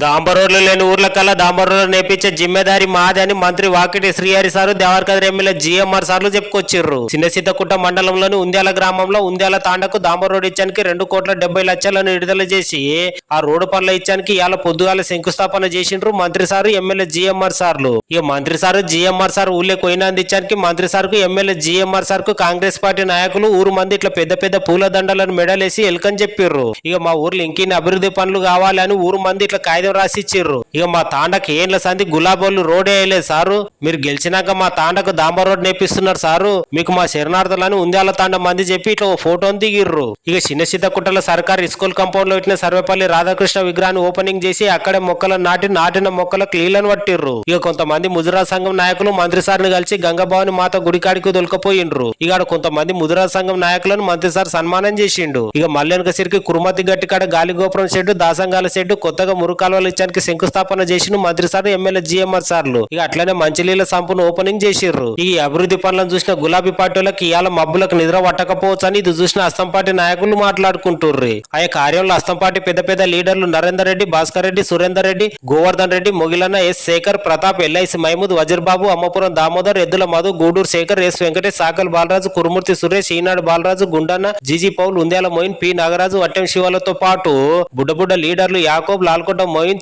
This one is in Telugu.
డాంబర్ రోడ్లు లేని ఊర్ల కల్లా డాంబర్ రోడ్లు నేర్పించే జిమ్మెదారి మాది అని మంత్రి Vakiti Srihari sir Devarakadra MLA GMR సార్లు చెప్పుకొచ్చిర్రు. చిన్న సీతకుట్ట మండలంలోని ఉంద్యాల గ్రామంలో ఉంద్యాల తాండకు డాంబర్ రోడ్ ఇచ్చానికి 2,70,00,000 విడుదల చేసి ఆ రోడ్డు పనుల ఇచ్చానికి ఇవాళ పొద్దుగాల శంకుస్థాపన చేసిండ్రు మంత్రి సారు ఎమ్మెల్యే జిఎంఆర్ సార్లు. ఇక మంత్రి సారు జిఎంఆర్ సార్ ఊళ్ళో కొయినంది ఇచ్చానికి మంత్రి సార్కు ఎమ్మెల్యే జిఎంఆర్ సార్కు కాంగ్రెస్ పార్టీ నాయకులు ఊరు మంది ఇట్లా పెద్ద పెద్ద పూల దండలను మెడలేసి ఎల్కని చెప్పిర్రు. ఇక మా ఊర్లో ఇంకిన్ని అభివృద్ధి పనులు కావాలని ఊరు మంది ఇట్లా కాగితం రాసి ఇచ్చిర్రు. ఇక మా తాండకి ఏండ్ల సంది గులాబోళ్ళు రోడే వేయలేదు సారు, మీరు గెలిచినాక మా తాండకు డాంబర్ రోడ్ నేర్పిస్తున్నారు సారు, మీకు మా శరణార్థులని ఉంద్యాల తాండ మంది చెప్పి ఇట్లా ఓ ఫోటోని దిగిర్రు. ఇక చిన్న సీతకుట్టల సర్కారు స్కూల్ కాంపౌండ్ లో ఇట్లా సర్వేపల్లి రాధాకృష్ణ విగ్రహాన్ని ఓపెనింగ్ చేసి అక్కడే మొక్కలను నాటిన మొక్కలకు నీళ్లను పట్టిర్రు. ఇక కొంతమంది ముజరా సంఘం నాయకులు మంత్రి సార్ని కలిసి గంగభవాని మాత గుడికాడికి దొలకపోయిండ్రు. ఇక కొంతమంది ముజరా సంఘం నాయకులను మంత్రి సార్ సన్మానం చేసిండు. ఇక మల్లెనక సిరికి కురుమతి గట్టి కాడ గాలి గోపురం షెడ్డు దాసంగాల షెడ్డు కొత్తగా మురుకాలువలు ఇచ్చానికి శంకుస్థాపన చేసిన మంత్రి సార్ ఎమ్మెల్యే జిఎంఆర్ సార్లు. ఇక అట్లనే మంచినీళ్ళ సంపును ఓపెనింగ్ చేసిర్రు. ఈ అభివృద్ధి పనులను చూసిన గులాబీ పార్టీలకు ఇవాళ మబ్బులకు నిద్ర పట్టకపోవచ్చు అని ఇది చూసిన అస్తం పార్టీ నాయకులు మాట్లాడుకుంటుర్రు. ఆ కార్యంలో అస్తం పార్టీ పెద్ద పెద్ద లీడర్లు Narender Reddy, Bhaskar Reddy, Surender Reddy, Govardhan Reddy, Mogilanna, S Shekar, Pratap, LIC Mahmood, Vazirbabu, Ammapuram Damodar, Eddula Madhu, Guduru Shekar, S Venkatesh, Sakal Balaraju, Kurumurthy Suresh, Eenadu Balaraju, Gundanna, GG Paul, Undyala Moin, P Nagaraju, Attem శివాలతో పాటు బుడ్డ లీడర్లు యాకోబ్, లాల్కొండ మోయిన్,